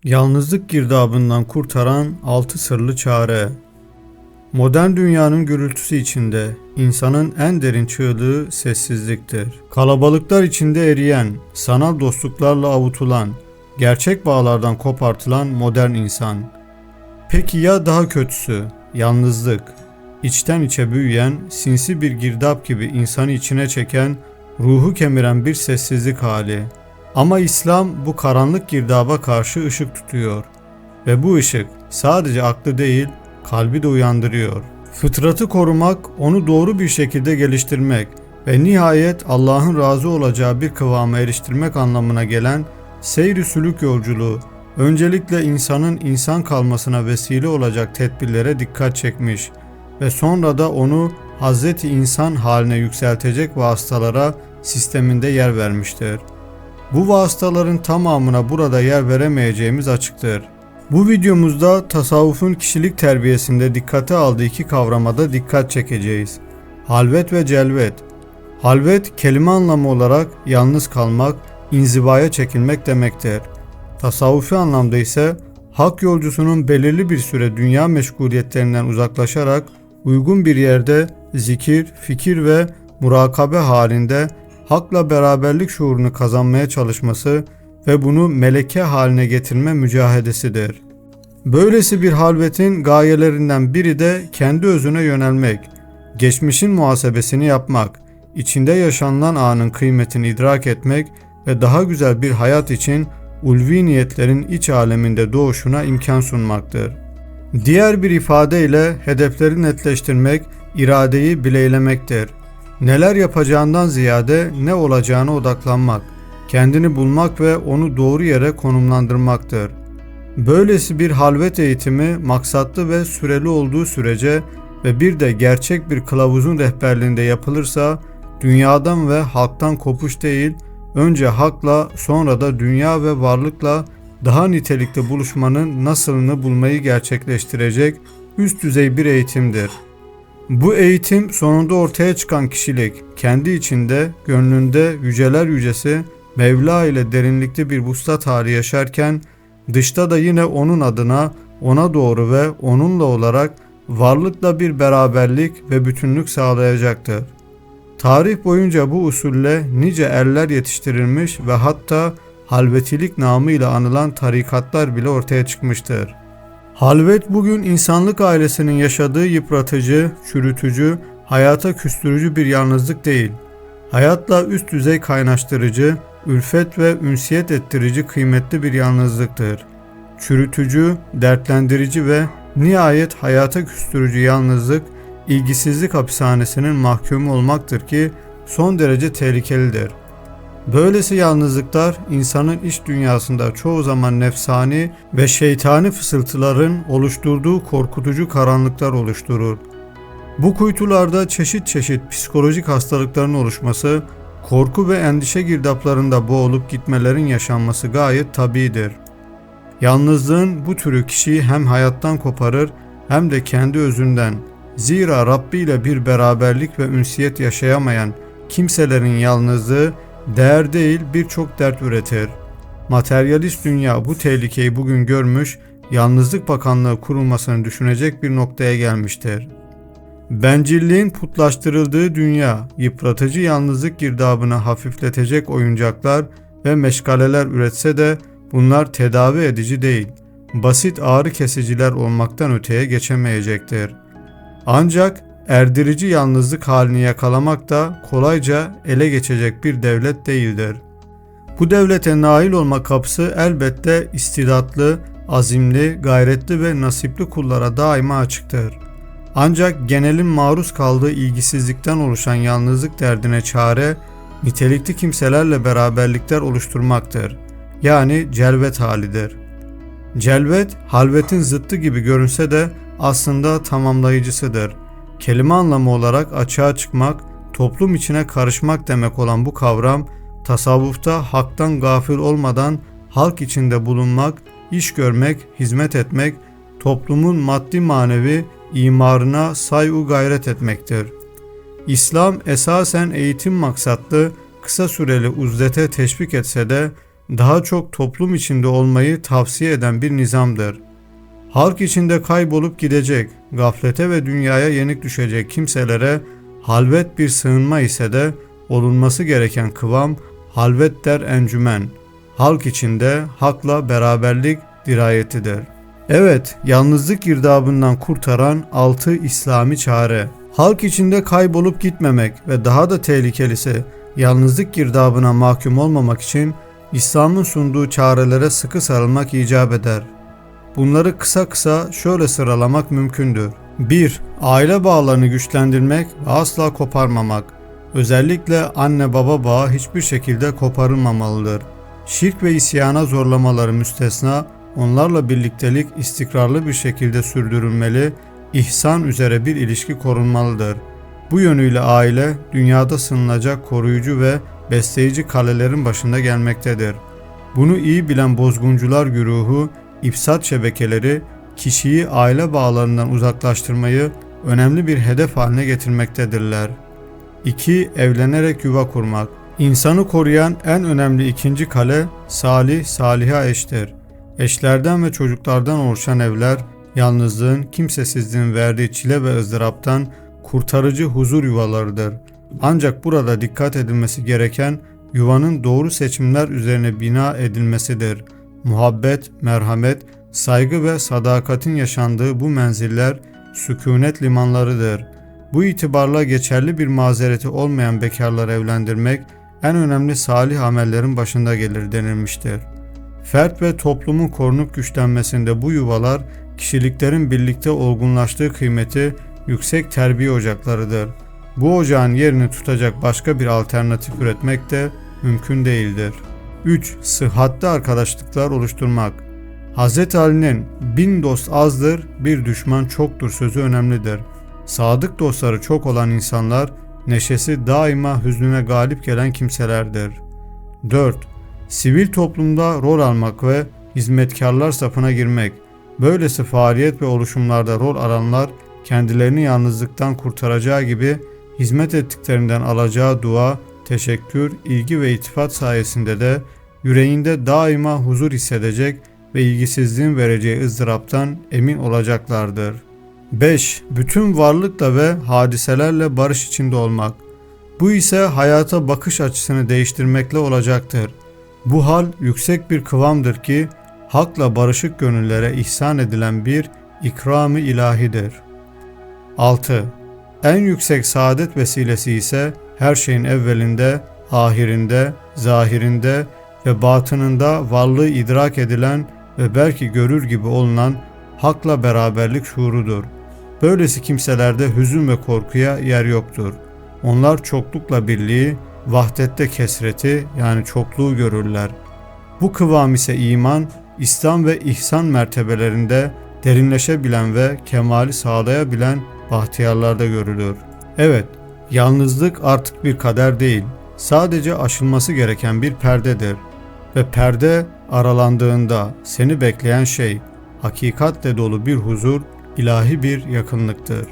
Yalnızlık girdabından kurtaran 6 sırlı çare. Modern dünyanın gürültüsü içinde insanın en derin çığlığı sessizliktir. Kalabalıklar içinde eriyen, sanal dostluklarla avutulan, gerçek bağlardan kopartılan modern insan. Peki ya daha kötüsü? Yalnızlık. İçten içe büyüyen, sinsi bir girdap gibi insanı içine çeken, ruhu kemiren bir sessizlik hali. Ama İslam bu karanlık girdaba karşı ışık tutuyor ve bu ışık sadece aklı değil, kalbi de uyandırıyor. Fıtratı korumak, onu doğru bir şekilde geliştirmek ve nihayet Allah'ın razı olacağı bir kıvama eriştirmek anlamına gelen seyr-i sülük yolculuğu, öncelikle insanın insan kalmasına vesile olacak tedbirlere dikkat çekmiş ve sonra da onu Hazreti İnsan haline yükseltecek vasıtalara sisteminde yer vermiştir. Bu vasıtaların tamamına burada yer veremeyeceğimiz açıktır. Bu videomuzda tasavvufun kişilik terbiyesinde dikkate aldığı iki kavramada dikkat çekeceğiz. Halvet ve celvet. Halvet kelime anlamı olarak yalnız kalmak, inzivaya çekilmek demektir. Tasavvufi anlamda ise hak yolcusunun belirli bir süre dünya meşguliyetlerinden uzaklaşarak uygun bir yerde zikir, fikir ve murakabe halinde hakla beraberlik şuurunu kazanmaya çalışması ve bunu meleke haline getirme mücahedesidir. Böylesi bir halvetin gayelerinden biri de kendi özüne yönelmek, geçmişin muhasebesini yapmak, içinde yaşanılan anın kıymetini idrak etmek ve daha güzel bir hayat için ulvi niyetlerin iç aleminde doğuşuna imkan sunmaktır. Diğer bir ifadeyle hedefleri netleştirmek, iradeyi bileylemektir. Neler yapacağından ziyade ne olacağına odaklanmak, kendini bulmak ve onu doğru yere konumlandırmaktır. Böylesi bir halvet eğitimi maksatlı ve süreli olduğu sürece ve bir de gerçek bir kılavuzun rehberliğinde yapılırsa dünyadan ve halktan kopuş değil, önce hakla sonra da dünya ve varlıkla daha nitelikli buluşmanın nasılını bulmayı gerçekleştirecek üst düzey bir eğitimdir. Bu eğitim sonunda ortaya çıkan kişilik, kendi içinde, gönlünde yüceler yücesi, Mevla ile derinlikli bir vuslat hali yaşarken, dışta da yine onun adına, ona doğru ve onunla olarak varlıkla bir beraberlik ve bütünlük sağlayacaktır. Tarih boyunca bu usulle nice erler yetiştirilmiş ve hatta halvetilik namıyla anılan tarikatlar bile ortaya çıkmıştır. Halvet bugün insanlık ailesinin yaşadığı yıpratıcı, çürütücü, hayata küstürücü bir yalnızlık değil. Hayatla üst düzey kaynaştırıcı, ülfet ve ünsiyet ettirici kıymetli bir yalnızlıktır. Çürütücü, dertlendirici ve nihayet hayata küstürücü yalnızlık, ilgisizlik hapishanesinin mahkumu olmaktır ki son derece tehlikelidir. Böylesi yalnızlıklar insanın iç dünyasında çoğu zaman nefsani ve şeytani fısıltıların oluşturduğu korkutucu karanlıklar oluşturur. Bu kuytularda çeşit çeşit psikolojik hastalıkların oluşması, korku ve endişe girdaplarında boğulup gitmelerin yaşanması gayet tabidir. Yalnızlığın bu türü kişiyi hem hayattan koparır hem de kendi özünden. Zira Rabbi ile bir beraberlik ve ünsiyet yaşayamayan kimselerin yalnızlığı değer değil birçok dert üretir. Materyalist dünya bu tehlikeyi bugün görmüş, Yalnızlık Bakanlığı kurulmasını düşünecek bir noktaya gelmiştir. Bencilliğin putlaştırıldığı dünya, yıpratıcı yalnızlık girdabını hafifletecek oyuncaklar ve meşgaleler üretse de bunlar tedavi edici değil, basit ağrı kesiciler olmaktan öteye geçemeyecektir. Ancak erdirici yalnızlık halini yakalamak da kolayca ele geçecek bir devlet değildir. Bu devlete nail olma kapısı elbette istidatlı, azimli, gayretli ve nasipli kullara daima açıktır. Ancak genelin maruz kaldığı ilgisizlikten oluşan yalnızlık derdine çare, nitelikli kimselerle beraberlikler oluşturmaktır. Yani celvet halidir. Celvet, halvetin zıttı gibi görünse de aslında tamamlayıcısıdır. Kelime anlamı olarak açığa çıkmak, toplum içine karışmak demek olan bu kavram, tasavvufta haktan gafil olmadan halk içinde bulunmak, iş görmek, hizmet etmek, toplumun maddi manevi imarına say-u gayret etmektir. İslam esasen eğitim maksatlı, kısa süreli uzdete teşvik etse de daha çok toplum içinde olmayı tavsiye eden bir nizamdır. Halk içinde kaybolup gidecek, gaflete ve dünyaya yenik düşecek kimselere halvet bir sığınma ise de olunması gereken kıvam halvet der encümen. Halk içinde hakla beraberlik dirayetidir. Evet, yalnızlık girdabından kurtaran 6 İslami çare. Halk içinde kaybolup gitmemek ve daha da tehlikelisi yalnızlık girdabına mahkum olmamak için İslam'ın sunduğu çarelere sıkı sarılmak icap eder. Bunları kısa kısa şöyle sıralamak mümkündür. 1. Aile bağlarını güçlendirmek ve asla koparmamak. Özellikle anne baba bağı hiçbir şekilde koparılmamalıdır. Şirk ve isyana zorlamaları müstesna, onlarla birliktelik istikrarlı bir şekilde sürdürülmeli, ihsan üzere bir ilişki korunmalıdır. Bu yönüyle aile, dünyada sığınılacak koruyucu ve besleyici kalelerin başında gelmektedir. Bunu iyi bilen bozguncular güruhu, ifsat şebekeleri, kişiyi aile bağlarından uzaklaştırmayı önemli bir hedef haline getirmektedirler. 2. Evlenerek yuva kurmak. İnsanı koruyan en önemli ikinci kale, salih, saliha eştir. Eşlerden ve çocuklardan oluşan evler, yalnızlığın, kimsesizliğin verdiği çile ve ızdıraptan kurtarıcı huzur yuvalarıdır. Ancak burada dikkat edilmesi gereken, yuvanın doğru seçimler üzerine bina edilmesidir. Muhabbet, merhamet, saygı ve sadakatin yaşandığı bu menziller sükunet limanlarıdır. Bu itibarla geçerli bir mazereti olmayan bekarları evlendirmek en önemli salih amellerin başında gelir denilmiştir. Fert ve toplumun korunup güçlenmesinde bu yuvalar kişiliklerin birlikte olgunlaştığı kıymeti yüksek terbiye ocaklarıdır. Bu ocağın yerini tutacak başka bir alternatif üretmek de mümkün değildir. 3. Sıhhatli arkadaşlıklar oluşturmak. Hz. Ali'nin 1000 dost azdır, bir düşman çoktur sözü önemlidir. Sadık dostları çok olan insanlar, neşesi daima hüznüne galip gelen kimselerdir. 4. Sivil toplumda rol almak ve hizmetkarlar safına girmek. Böylesi faaliyet ve oluşumlarda rol alanlar, kendilerini yalnızlıktan kurtaracağı gibi hizmet ettiklerinden alacağı dua, teşekkür, ilgi ve iltifat sayesinde de yüreğinde daima huzur hissedecek ve ilgisizliğin vereceği ızdıraptan emin olacaklardır. 5. Bütün varlıkla ve hadiselerle barış içinde olmak. Bu ise hayata bakış açısını değiştirmekle olacaktır. Bu hal yüksek bir kıvamdır ki hakla barışık gönüllere ihsan edilen bir ikram-ı ilahidir. 6. En yüksek saadet vesilesi ise her şeyin evvelinde, ahirinde, zahirinde ve batınında varlığı idrak edilen ve belki görür gibi olunan hakla beraberlik şuurudur. Böylesi kimselerde hüzün ve korkuya yer yoktur. Onlar çoklukla birliği, vahdette kesreti yani çokluğu görürler. Bu kıvam ise iman, İslam ve ihsan mertebelerinde derinleşebilen ve kemali sağlayabilen bahtiyarlarda görülür. Evet, yalnızlık artık bir kader değil, sadece aşılması gereken bir perdedir. Ve perde aralandığında seni bekleyen şey, hakikatle dolu bir huzur, ilahi bir yakınlıktır.